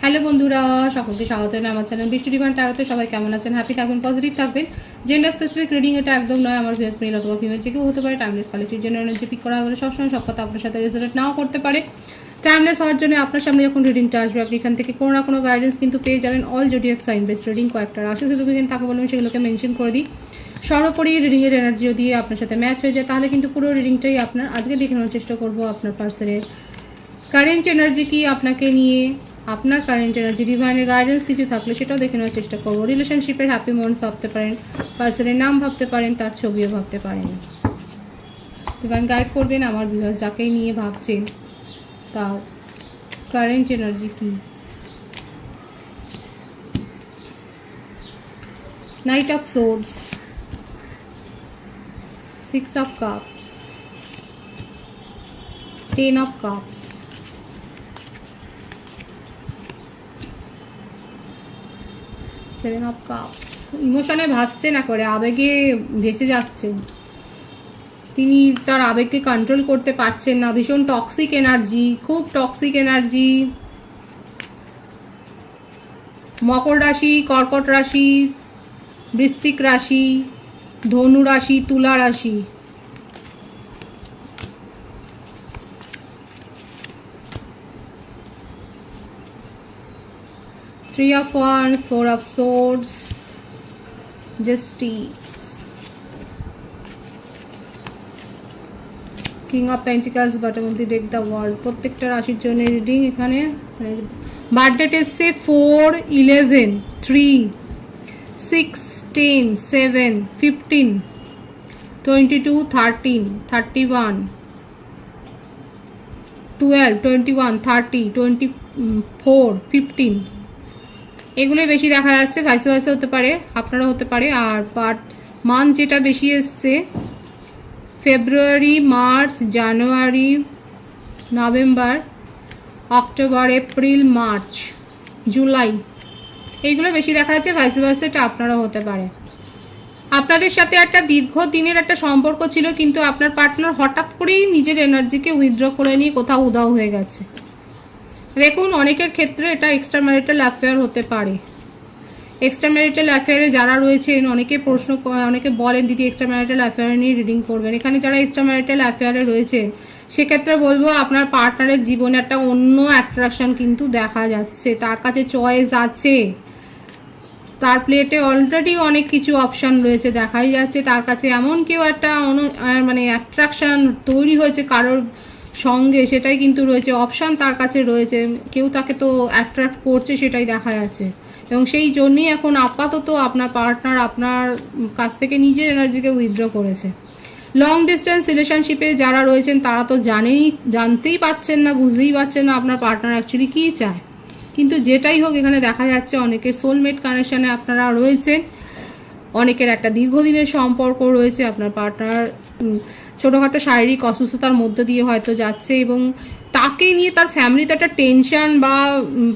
Hello বন্ধুরা, সকলকে স্বাগত জানাই আমার চ্যানেল বৃষ্টি ডিভাইন ট্যারোতে। সবাই কেমন আছেন? হ্যাপি থাকবেন, পজিটিভ থাকবেন। জেন্ডার স্পেসিফিক রিডিং এটা একদম নয়। আমার ভিউয়ার্স মেল অথবা ফিমেল যে কেউ হতে পারে। টাইমলেস কোয়ালিটির জন্য এনার্জি পিক করা হলে সবসময় সব কথা আপনার সাথে রেজোনেট নাও করতে পারে। টাইমলেস হওয়ার জন্য আপনার সামনে যখন রিডিংটা আসবে, আপনি এখান থেকে কোনো না কোনো গাইডেন্স কিন্তু পেয়ে যাবেন। All zodiac sign base reading, কয়েকটা রাশি সিগনিফিকেন্ট থাকে বলবেন, সেগুলোকে মেনশন করে দিই। সর্বোপরি রিডিংয়ের এনার্জিও দিয়ে আপনার সাথে ম্যাচ হয়ে যায়, তাহলে কিন্তু পুরো রিডিংটাই আপনার আজকে দেখানোর চেষ্টা করবো। আপনার পার্সনের কারেন্ট এনার্জি কি আপনাকে নিয়ে, আপনার কারেন্ট এনার্জি, ডিভাইনের গাইডেন্স কিছু থাকলে সেটাও দেখে নেওয়ার চেষ্টা করবো। রিলেশনশিপের হ্যাপি মোমেন্টস ভাবতে পারেন, পার্সনের নাম ভাবতে পারেন, তার ছবিও ভাবতে পারেন। ডিভাইন গাইড করবেন আমার ভিউয়ার্স যাকেই নিয়ে ভাবছেন তার কারেন্ট এনার্জি কি। Night of swords, 6 of cups, 10 of cups, 7 of cups। ইমোশনে ভাসছে না করে, আবেগে ভেসে যাচ্ছেন তিনি, তার আবেগকে কন্ট্রোল করতে পারছেন না। ভীষণ টক্সিক এনার্জি, খুব টক্সিক এনার্জি। মকর রাশি, কর্কট রাশি, বৃশ্চিক রাশি, ধনু রাশি, তুলা রাশি। Three of Wands, 4 of Swords, Justice, King of Pentacles, bottom of the deck, the World। প্রত্যেকটা রাশির জন্য রিডিং এখানে। বার্থডেট এসছে 4, 11, 3, 6, 10, 7, 15, 22, 13, 31, 12, 21, 30, 24, 15। এগুলোই বেশি দেখা যাচ্ছে। ভাইস ভাইসে হতে পারে, আপনারা হতে পারে। আর বাট মান্থ যেটা বেশি এসছে February, March, January, November, October, April, March, July, এইগুলো বেশি দেখা যাচ্ছে। ভাইস ভাইসেটা আপনারা হতে পারে। আপনাদের সাথে একটা দীর্ঘদিনের একটা সম্পর্ক ছিল, কিন্তু আপনার পার্টনার হঠাৎ করেই নিজের এনার্জিকে উইথড্র করে নিয়ে কোথাও উধাও হয়ে গেছে। দেখুন, অনেকের ক্ষেত্রে এটা এক্সট্রা ম্যারিটাল অ্যাফেয়ার হতে পারে। এক্সট্রা ম্যারিটাল অ্যাফেয়ারে যারা রয়েছেন, অনেকে বলেন দিদি এক্সট্রা ম্যারিটাল অ্যাফেয়ার নিয়ে রিডিং করবেন। এখানে যারা এক্সট্রা ম্যারিটাল অ্যাফেয়ারে রয়েছেন সেক্ষেত্রে বলবো আপনার পার্টনারের জীবনে একটা অন্য অ্যাট্রাকশন কিন্তু দেখা যাচ্ছে। তার কাছে চয়েস আছে, তার প্লেটে অলরেডি অনেক কিছু অপশান রয়েছে, দেখাই যাচ্ছে। তার কাছে এমন কেউ একটা মানে অ্যাট্রাকশন তৈরি হয়েছে কারোর সঙ্গে, সেটাই কিন্তু রয়েছে। অপশান তার কাছে রয়েছে, কেউ তাকে তো অ্যাট্রাক্ট করছে, সেটাই দেখা যাচ্ছে। এবং সেই জন্যই এখন আপাতত আপনার পার্টনার আপনার কাছ থেকে নিজের এনার্জিকে উইথড্র করেছে। লং ডিস্টেন্স রিলেশনশিপে যারা রয়েছেন তারা তো জানতেই পাচ্ছেন না, বুঝতেই পারছেন না আপনার পার্টনার অ্যাকচুয়ালি কী চায়। কিন্তু যেটাই হোক, এখানে দেখা যাচ্ছে অনেকে সোলমেট কানেকশানে আপনারা রয়েছেন। অনেকের একটা দীর্ঘদিনের সম্পর্ক রয়েছে। আপনার পার্টনার ছোটোখাটো শারীরিক অসুস্থতার মধ্য দিয়ে হয়তো যাচ্ছে, এবং তাকে নিয়ে তার ফ্যামিলিতে একটা টেনশন বা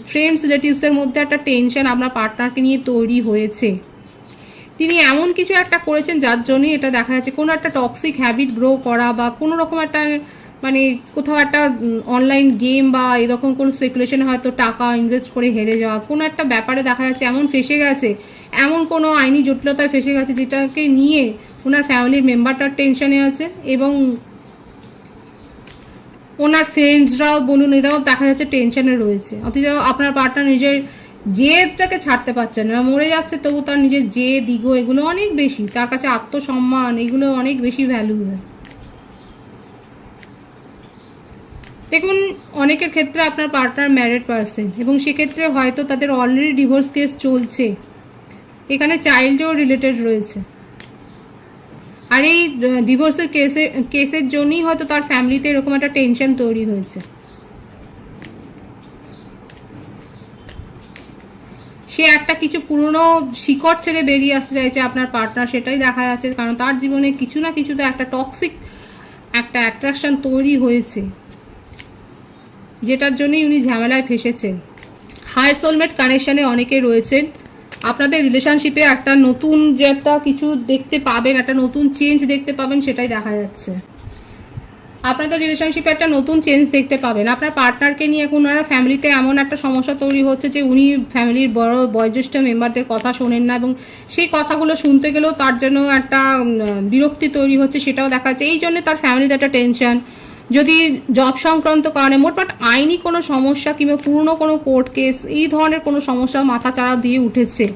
ফ্রেন্ডস রিলেটিভসের মধ্যে একটা টেনশন আপনার পার্টনারকে নিয়ে তৈরি হয়েছে। তিনি এমন কিছু একটা করেছেন যার জন্যই এটা দেখা যাচ্ছে। কোনো একটা টক্সিক হ্যাবিট গ্রো করা, বা কোনো রকম একটা মানে কোথাও একটা অনলাইন গেম বা এরকম কোনো স্পেকুলেশনে হয়তো টাকা ইনভেস্ট করে হেরে যাওয়া, কোনো একটা ব্যাপারে দেখা যাচ্ছে এমন ফেসে গেছে, এমন কোনো আইনি জটিলতায় ফেসে গেছে যেটাকে নিয়ে ওনার ফ্যামিলির মেম্বারটার টেনশনে আছে, এবং ওনার ফ্রেন্ডসরাও বলুন এরাও দেখা যাচ্ছে টেনশনে রয়েছে। অথচ আপনার পার্টনার নিজের জেদটাকে ছাড়তে পারছে না, মরে যাচ্ছে, তবু তার নিজের জেদ, ইগো এগুলো অনেক বেশি। তার কাছে আত্মসম্মান এগুলো অনেক বেশি ভ্যালু। দেখুন, অনেকের ক্ষেত্রে আপনার পার্টনার ম্যারিড পারসন, এবং সেক্ষেত্রে হয়তো তাদের অলরেডি ডিভোর্স কেস চলছে। এখানে চাইল্ডও রিলেটেড রয়েছে। আর এই ডিভোর্সের কেসের জন্যই হয়তো তার ফ্যামিলিতে এরকম একটা টেনশন তৈরি হয়েছে। সে একটা কিছু পুরনো শিকড় ছেড়ে বেরিয়ে আসতে চাইছে আপনার পার্টনার, সেটাই দেখা যাচ্ছে। কারণ তার জীবনে কিছু না কিছুতে একটা টক্সিক একটা অ্যাট্রাকশন তৈরি হয়েছে, যেটার জন্যই উনি ঝামেলায় ফেসেছেন। হায়ার সোলমেট কানেকশানে অনেকে রয়েছেন। আপনাদের রিলেশনশিপে একটা নতুন যে একটা কিছু দেখতে পাবেন, একটা নতুন চেঞ্জ দেখতে পাবেন, সেটাই দেখা যাচ্ছে। আপনাদের রিলেশনশিপে একটা নতুন চেঞ্জ দেখতে পাবেন। আপনার পার্টনারকে নিয়ে এখন ওনারা ফ্যামিলিতে এমন একটা সমস্যা তৈরি হচ্ছে যে উনি ফ্যামিলির বড় বয়োজ্যেষ্ঠ মেম্বারদের কথা শোনেন না, এবং সেই কথাগুলো শুনতে গেলেও তার জন্য একটা বিরক্তি তৈরি হচ্ছে, সেটাও দেখা যাচ্ছে। এই জন্য তার ফ্যামিলিতে একটা টেনশন, যদি জব সংক্রান্ত কারণে মোটমাট আইনি কোনো সমস্যা কিংবা পুরনো কোনো কোর্ট কেস এই ধরনের কোনো সমস্যা মাথাচাড়া দিয়ে উঠেছে।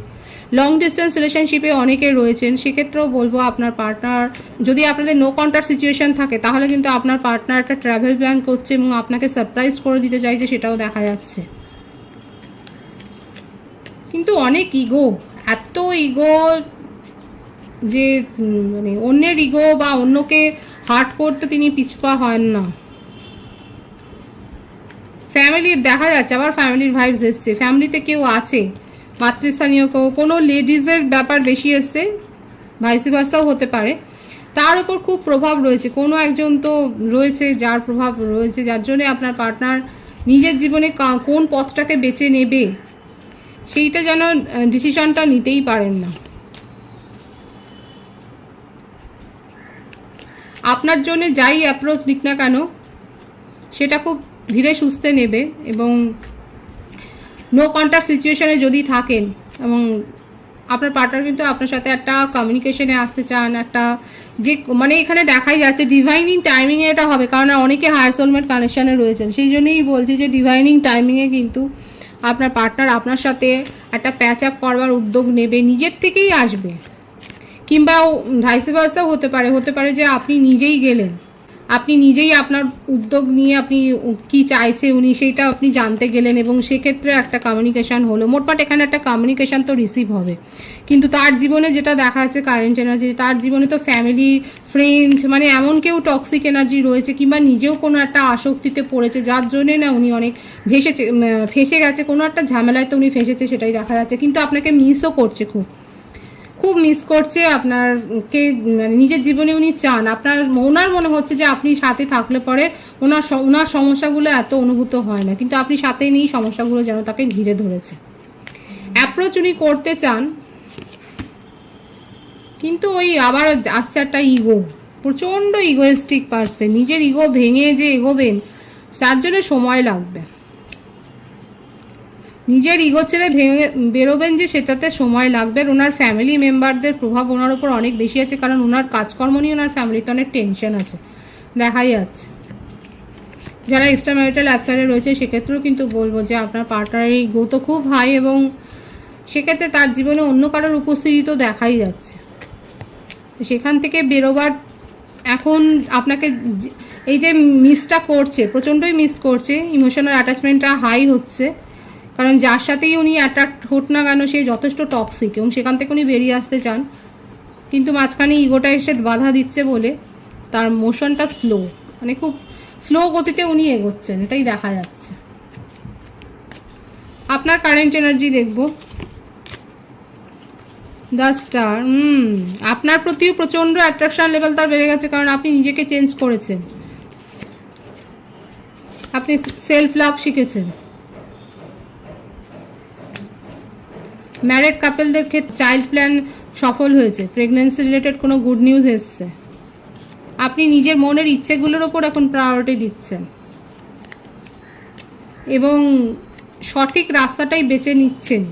লং ডিস্টেন্স রিলেশনশিপে অনেকে রয়েছেন, সেক্ষেত্রেও বলবো আপনার পার্টনার, যদি আপনাদের নো কন্ট্যাক্ট সিচুয়েশন থাকে তাহলে কিন্তু আপনার পার্টনার একটা ট্রাভেল প্ল্যান করছে এবং আপনাকে সারপ্রাইজ করে দিতে চাইছে, সেটাও দেখা যাচ্ছে। কিন্তু অনেক ইগো, এত ইগো যে মানে অন্যের ইগো বা অন্যকে হার্ট করতে তিনি পিছপা হন না। ফ্যামিলির দেখা যাচ্ছে, আবার ফ্যামিলির ভাইবস এসছে, ফ্যামিলিতে কেউ আছে, মাতৃস্থানীয় কেউ, কোনো লেডিজের ব্যাপার বেশি এসছে, ভাইসি ভার্সাও হতে পারে। তার উপর খুব প্রভাব রয়েছে, কোনো একজন তো রয়েছে যার প্রভাব রয়েছে, যার জন্য আপনার পার্টনার নিজের জীবনে কোন পথটাকে বেছে নেবে সেইটা যেন ডিসিশনটা নিতেই পারেন না। আপনার জন্য যাই অ্যাপ্রোচ নিক না কেন সেটা খুব ধীরে সুস্থে নেবে, এবং নো কন্ট্যাক্ট সিচুয়েশনে যদি থাকেন এবং আপনার পার্টনার কিন্তু আপনার সাথে একটা কমিউনিকেশনে আসতে চান, একটা যে মানে এখানে দেখাই যাচ্ছে ডিভাইনিং টাইমিংয়ে এটা হবে, কারণ অনেকে হায়ার সোলমেট কানেকশানে রয়েছেন, সেই জন্যই বলছি যে ডিভাইনিং টাইমিংয়ে কিন্তু আপনার পার্টনার আপনার সাথে একটা প্যাচ আপ করবার উদ্যোগ নেবে, নিজের থেকেই আসবে, কিংবা ভাইস ভার্সাও হতে পারে যে আপনি নিজেই গেলেন, আপনি নিজেই আপনার উদ্যোগ নিয়ে আপনি কি চাইছে উনি সেইটা আপনি জানতে গেলেন, এবং সেক্ষেত্রে একটা কমিউনিকেশান হলো। মোটমাট এখানে একটা কমিউনিকেশান তো রিসিভ হবে, কিন্তু তার জীবনে যেটা দেখা যাচ্ছে কারেন্ট এনার্জি, তার জীবনে তো ফ্যামিলি, ফ্রেন্ডস, মানে এমন কেউ টক্সিক এনার্জি রয়েছে, কিংবা নিজেও কোনো একটা আসক্তিতে পড়েছে, যার জন্যে না উনি অনেক ফেসে গেছে, কোনো একটা ঝামেলায় তো উনি ফেসেছে, সেটাই দেখা যাচ্ছে। কিন্তু আপনাকে মিসও করছে, খুব মিস করছে আপনারকে, মানে নিজের জীবনে উনি চান, ওনার মনে হচ্ছে যে আপনি সাথে থাকলে পরে ওনার সমস্যাগুলো এত অনুভূত হয় না, কিন্তু আপনি সাথে নেই, সমস্যাগুলো যেন তাকে ঘিরে ধরেছে। অ্যাপ্রোচ উনি করতে চান, কিন্তু ওই আবার আসছে একটা ইগো, প্রচণ্ড ইগোয়েস্টিক পারসন, নিজের ইগো ভেঙে যে এগোবেন তার জন্য সময় লাগবে, নিজের ইগো ছেড়ে ভেঙে বেরোবেন যে সেটাতে সময় লাগবে। ওনার ফ্যামিলি মেম্বারদের প্রভাব ওনার উপর অনেক বেশি আছে, কারণ ওনার কাজকর্ম নিয়ে ওনার ফ্যামিলিতে অনেক টেনশন আছে, দেখাই যাচ্ছে। যারা এক্সট্রা ম্যারিটাল অ্যাফেয়ারে রয়েছে সেক্ষেত্রেও কিন্তু বলবো যে আপনার পার্টনারের ইগো তো খুব হাই, এবং সেক্ষেত্রে তার জীবনে অন্য কারোর উপস্থিতি তো দেখাই যাচ্ছে। সেখান থেকে বেরোবার এখন আপনাকে এই যে মিসটা করছে, প্রচণ্ডই মিস করছে, ইমোশনাল অ্যাটাচমেন্টটা হাই হচ্ছে, কারণ যার সাথেই উনি অ্যাট্রাক্ট হোক না কেন সে যথেষ্ট টক্সিক, এবং সেখান থেকে উনি বেরিয়ে আসতে চান, কিন্তু মাঝখানে ইগোটা এসে বাধা দিচ্ছে বলে তার মোশনটা স্লো, মানে খুব স্লো গতিতে উনি এগোচ্ছেন, এটাই দেখা যাচ্ছে। আপনার কারেন্ট এনার্জি দেখব, দ্য স্টার। আপনার প্রতিও প্রচণ্ড অ্যাট্রাকশন লেভেল তার বেড়ে গেছে, কারণ আপনি নিজেকে চেঞ্জ করেছেন, আপনি সেলফ লাভ শিখেছেন। ম্যারিড কাপলদের ক্ষেত্রে চাইল্ড প্ল্যান সফল হয়েছে, প্রেগন্যান্সি রিলেটেড কোনো গুড নিউজ এসছে, আপনি নিজের মনের ইচ্ছেগুলোর ওপর এখন প্রায়োরিটি দিচ্ছেন, এবং সঠিক রাস্তাটাই বেছে নিচ্ছেন।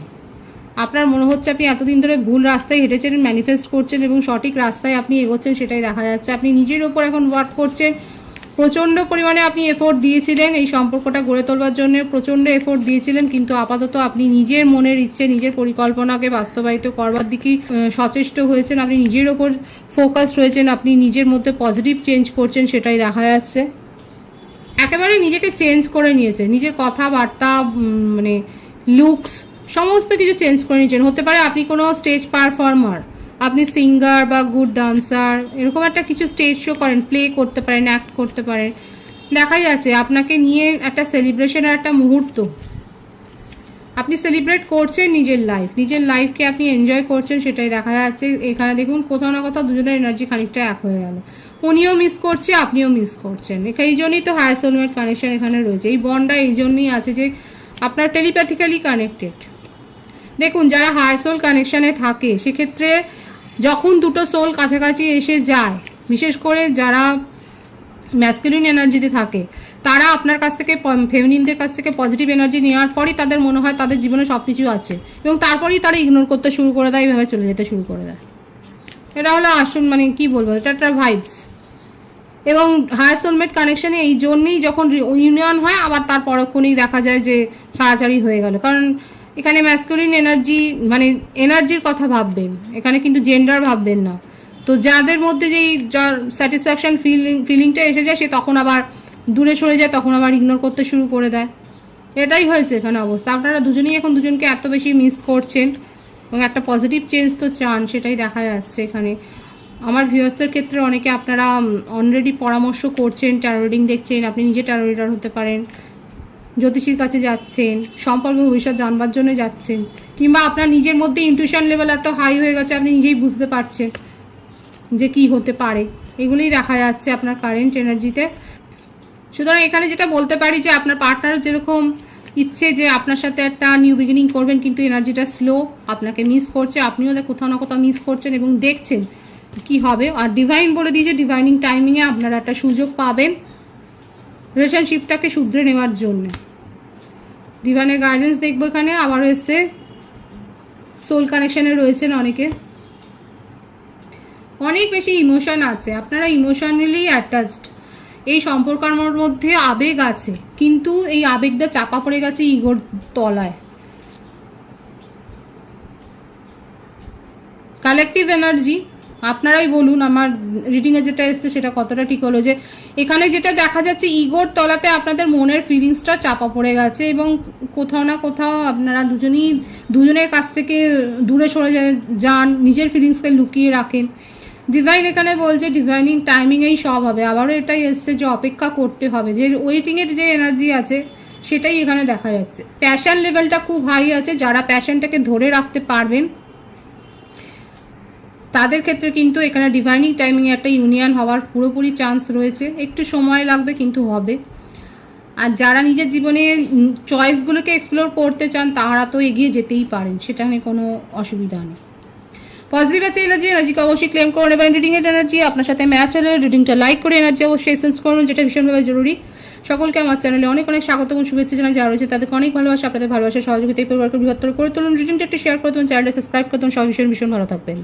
আপনার মনে হচ্ছে আপনি এতদিন ধরে ভুল রাস্তায় হেঁটেছেন, ম্যানিফেস্ট করছেন, এবং সঠিক রাস্তায় আপনি এগোচ্ছেন, সেটাই দেখা যাচ্ছে। আপনি নিজের ওপর এখন ওয়ার্ক করছেন, প্রচণ্ড পরিমাণে আপনি এফোর্ট দিয়েছিলেন এই সম্পর্কটা গড়ে তোলবার জন্য, প্রচণ্ড এফোর্ট দিয়েছিলেন, কিন্তু আপাতত আপনি নিজের মনের ইচ্ছে, নিজের পরিকল্পনাকে বাস্তবায়িত করবার দিকেই সচেষ্ট হয়েছেন, আপনি নিজের ওপর ফোকাসড হয়েছেন, আপনি নিজের মধ্যে পজিটিভ চেঞ্জ করছেন, সেটাই দেখা যাচ্ছে। একেবারে নিজেকে চেঞ্জ করে নিয়েছে, নিজের কথাবার্তা, মানে লুকস, সমস্ত কিছু চেঞ্জ করে নিয়েছেন। হতে পারে আপনি কোনো স্টেজ পারফর্মার, আপনি সিঙ্গার বা গুড ডান্সার, এরকম একটা কিছু স্টেজ শো করেন, প্লে করতে পারেন, অ্যাক্ট করতে পারেন, দেখা যাচ্ছে আপনাকে নিয়ে একটা সেলিব্রেশনের একটা মুহূর্ত, আপনি সেলিব্রেট করছেন নিজের লাইফকে আপনি এনজয় করছেন, সেটাই দেখা যাচ্ছে। এখানে দেখুন কোথাও না কোথাও দুজনের এনার্জি খানিকটা এক হয়ে গেল, উনিও মিস করছে, আপনিও মিস করছেন। এই জন্যই তো হায়ার সোলমেট কানেকশন এখানে রয়েছে, এই বন্ডটা এই জন্যই আছে যে আপনার টেলিপ্যাথিক্যালি কানেক্টেড। দেখুন যারা হায়ার সোল কানেকশানে থাকে সেক্ষেত্রে যখন দুটো সোল কাছাকাছি এসে যায়, বিশেষ করে যারা ম্যাসকুলিন এনার্জিতে থাকে, তারা আপনার কাছ থেকে ফেমিনিনদের কাছ থেকে পজিটিভ এনার্জি নেওয়ার পরই তাদের মনে হয় তাদের জীবনে সব কিছু আছে, এবং তারপরেই তারা ইগনোর করতে শুরু করে দেয়, এইভাবে চলে যেতে শুরু করে দেয়। এটা হলো আসল মানে কি বলবো, এটা একটা ভাইবস। এবং হায়ার সোলমেট কানেকশানে এই জন্যেই যখন ইউনিয়ন হয় আবার তার পরক্ষণেই দেখা যায় যে ছাড়াছাড়ি হয়ে গেল, কারণ এখানে ম্যাসকুলিন এনার্জি মানে এনার্জির কথা ভাববেন, এখানে কিন্তু জেন্ডার ভাববেন না। তো যাদের মধ্যে যেই যার স্যাটিসফ্যাকশন ফিলিংটা এসে যায় সে তখন আবার দূরে সরে যায়, তখন আবার ইগনোর করতে শুরু করে দেয়। এটাই হয়েছে এখানে অবস্থা। আপনারা দুজনেই এখন দুজনকে এত বেশি মিস করছেন এবং একটা পজিটিভ চেঞ্জ তো চান, সেটাই দেখা যাচ্ছে এখানে। আমার ভিউয়ার্সদের ক্ষেত্রে অনেকে আপনারা অলরেডি পরামর্শ করছেন, ট্যারো রিডিং দেখছেন, আপনি নিজে ট্যারো রিডার হতে পারেন, জ্যোতিষীর কাছে যাচ্ছেন, সম্পর্ক ভবিষ্যৎ জানবার জন্য যাচ্ছেন, কিংবা আপনার নিজের মধ্যে ইনটিউশন লেভেল এত হাই হয়ে গেছে আপনি নিজেই বুঝতে পারছেন যে কি হতে পারে। এগুলোই দেখা যাচ্ছে আপনার কারেন্ট এনার্জিতে। সুতরাং এখানে যেটা বলতে পারি যে আপনার পার্টনার যেরকম ইচ্ছে যে আপনার সাথে একটা নিউ বিগিনিং করবেন, কিন্তু এনার্জিটা স্লো, আপনাকে মিস করছে, আপনিও কোথাও না কোথাও মিস করছেন এবং দেখছেন কি হবে। আর ডিভাইন বলে দিয়েছে ডিভাইনিং টাইমিংয়ে আপনারা একটা সুযোগ পাবেন রিলেশনশিপটাকে শুধরে নেওয়ার জন্য। ডিভাইনের গাইডেন্স দেখবো এখানে। আবারও এসছে সোল কানেকশানে রয়েছেন অনেকে, অনেক বেশি ইমোশন আছে, আপনারা ইমোশনালি অ্যাটাচড, এই সম্পর্কের মধ্যে আবেগ আছে, কিন্তু এই আবেগটা চাপা পড়ে গেছে ইগোর তলায়। কালেকটিভ এনার্জি আপনারাই বলুন আমার রিডিংয়ে যেটা এসছে সেটা কতটা ঠিক হলো, যে এখানে যেটা দেখা যাচ্ছে ইগোর তলাতে আপনাদের মনের ফিলিংসটা চাপা পড়ে গেছে এবং কোথাও না কোথাও আপনারা দুজনের কাছ থেকে দূরে সরে যান, নিজের ফিলিংসকে লুকিয়ে রাখেন। ডিভাইন এখানে বলছে ডিভাইনিং টাইমিংয়েই সব হবে। আবারও এটাই এসছে যে অপেক্ষা করতে হবে, যে ওয়েটিংয়ের যে এনার্জি আছে সেটাই এখানে দেখা যাচ্ছে। প্যাশন লেভেলটা খুব হাই আছে, যারা প্যাশনটাকে ধরে রাখতে পারবেন তাদের ক্ষেত্রে কিন্তু এখানে ডিভাইনিং টাইমিংয়ে একটা ইউনিয়ন হওয়ার পুরোপুরি চান্স রয়েছে। একটু সময় লাগবে কিন্তু হবে। আর যারা নিজের জীবনে চয়েসগুলোকে এক্সপ্লোর করতে চান তারা তো এগিয়ে যেতেই পারেন, সেটা নিয়ে কোনো অসুবিধা নেই। পজিটিভ আছে এনার্জিকে অবশ্যই ক্লেম করুন। এবার রিডিংয়ের এনার্জি আপনার সাথে ম্যাচ হলে রিডিংটা লাইক করে এনার্জি অবশ্যই এক্সচেঞ্জ করুন, যেটা ভীষণভাবে জরুরি। সকলকে আমার চ্যানেলে অনেক অনেক স্বাগত এবং শুভেচ্ছা জানাই। যারা রয়েছে তাদেরকে অনেক ভালোবাসা, আপনাদের ভালোবাসা সহযোগিতা এই পরিবারকে বৃহত্তর করে তুলুন। রিডিংটা একটু শেয়ার করে দেবেন, চ্যানেলটা সাবস্ক্রাইব করে দেবেন। সবাই ভীষণ ভীষণ ভালো থাকবেন।